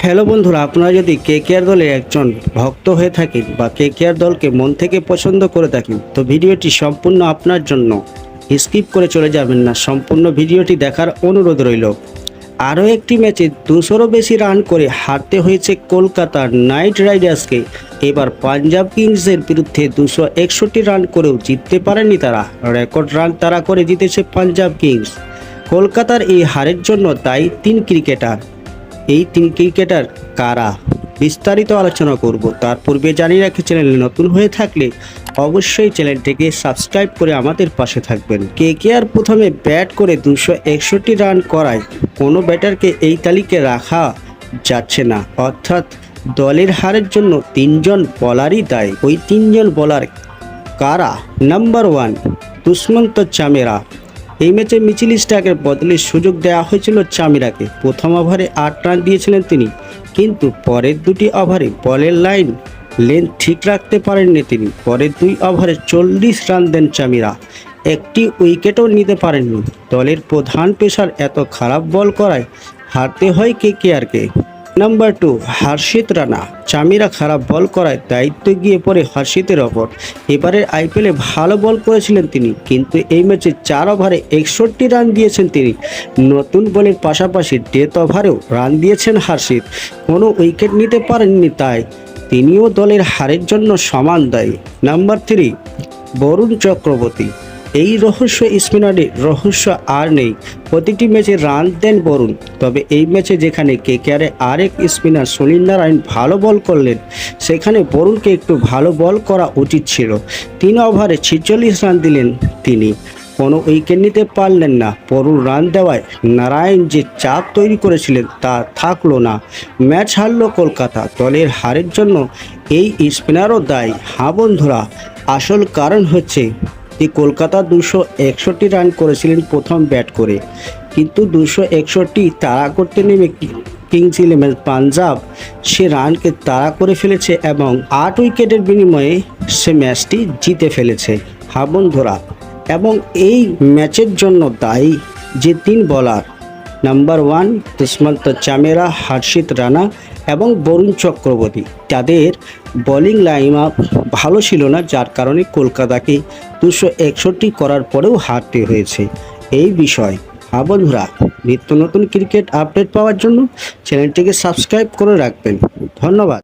Hello বন্ধুরা, আপনারা যদি কেকেআর দলের একজন ভক্ত হয়ে থাকেন বা কেকেআর দলকে মন থেকে পছন্দ করে থাকেন তো ভিডিওটি সম্পূর্ণ আপনার জন্য। স্কিপ করে চলে যাবেন না, সম্পূর্ণ ভিডিওটি দেখার অনুরোধ রইল। আরও একটি ম্যাচে 200-রও বেশি রান করে হারতে হয়েছে কলকাতা নাইট রাইডার্সকে। এবার পাঞ্জাব কিংসের বিরুদ্ধে 261 রান করেও জিততে পারেনি তারা। রেকর্ড রান তারা করে জিতেছে পাঞ্জাব কিংস। কলকাতার এই হারের জন্য দায়ী 3 ক্রিকেটার। এই 3 ক্রিকেটার কারা, বিস্তারিত আলোচনা করব। তার পূর্বে জানিয়ে রাখি, চ্যানেলে নতুন হয়ে থাকলে অবশ্যই চ্যানেলটিকে সাবস্ক্রাইব করে আমাদের পাশে থাকবেন। কেকেআর প্রথমে ব্যাট করে 261 রান করায় কোনো ব্যাটারকে এই তালিকায় রাখা যাচ্ছে না, অর্থাৎ দলের হারের জন্য 3 জন বোলারই দায়ী। ওই 3 জন বোলার কারা? নাম্বার 1 দুষ্মন্ত চামেরা। এই ম্যাচে মিচেল স্টার্কের বদলে সুযোগ দেওয়া হয়েছিল চামিরাকে। প্রথম ওভারে 8 রান দিয়েছিলেন তিনি, কিন্তু পরের 2টি ওভারে বলের লেন্থ ঠিক রাখতে পারেননি তিনি। পরের 2 ওভারে 40 রান দেন চামিরা, একটি উইকেটও নিতে পারেননি। দলের প্রধান পেসার এত খারাপ বল করায় হারতে হয় কেকেআরকে। নাম্বার 2 হর্ষিত রানা। চামিরা খারাপ বল করায় দায়িত্ব গিয়ে পড়ে হর্ষিতের ওপর। এবারের আইপিএলে ভালো বল করেছিলেন তিনি, কিন্তু এই ম্যাচে 4 ওভারে 61 রান দিয়েছেন তিনি। নতুন বলের পাশাপাশি ডেথ ওভারেও রান দিয়েছেন হর্ষিত, কোনো উইকেট নিতে পারেননি, তাই তিনিও দলের হারের জন্য সমান দায়ী। নাম্বার 3 বরুণ চক্রবর্তী। এই স্পিনারের রহস্য আর নেই, প্রতিটি ম্যাচে রান দেন বরুণ। তবে এই ম্যাচে যেখানে কেকেআরে আরেক স্পিনার সুনীল নারায়ণ ভালো বল করলেন, সেখানে বরুণকে একটু ভালো বল করা উচিত ছিল। 3 ওভারে 46 রান দিলেন তিনি, কোনো উইকেট নিতে পারলেন না। বরুণ রান দেওয়ায় নারায়ণ যে চাপ তৈরি করেছিলেন তা থাকলো না। ম্যাচ হারল কলকাতা। দলের হারের জন্য এই স্পিনারও দায়ী। হ্যাঁ বন্ধুরা, আসল কারণ হচ্ছে কলকাতা 261 রান করেছিলেন প্রথম ব্যাট করে, কিন্তু 261 তাড়া করতে নেমে কিংস ইলেভেন পাঞ্জাব সে রানকে তাড়া করে ফেলেছে এবং 8 উইকেটের বিনিময়ে সে ম্যাচটি জিতে ফেলেছে। হ্যাঁ বন্ধুরা, এবং এই ম্যাচের জন্য দায়ী যে 3 বোলার, নাম্বার 1 দুষ্মন্ত চামেরা, হর্ষিত রানা এবং বরুণ চক্রবর্তী, তাদের বোলিং লাইন আপ ভালো ছিল না, যার কারণে কলকাতাকে 261 করার পরেও হারতে হয়েছে। এই বিষয়। হ্যাঁ বন্ধুরা, নিত্য নতুন ক্রিকেট আপডেট পাওয়ার জন্য চ্যানেলটিকে সাবস্ক্রাইব করে রাখবেন। ধন্যবাদ।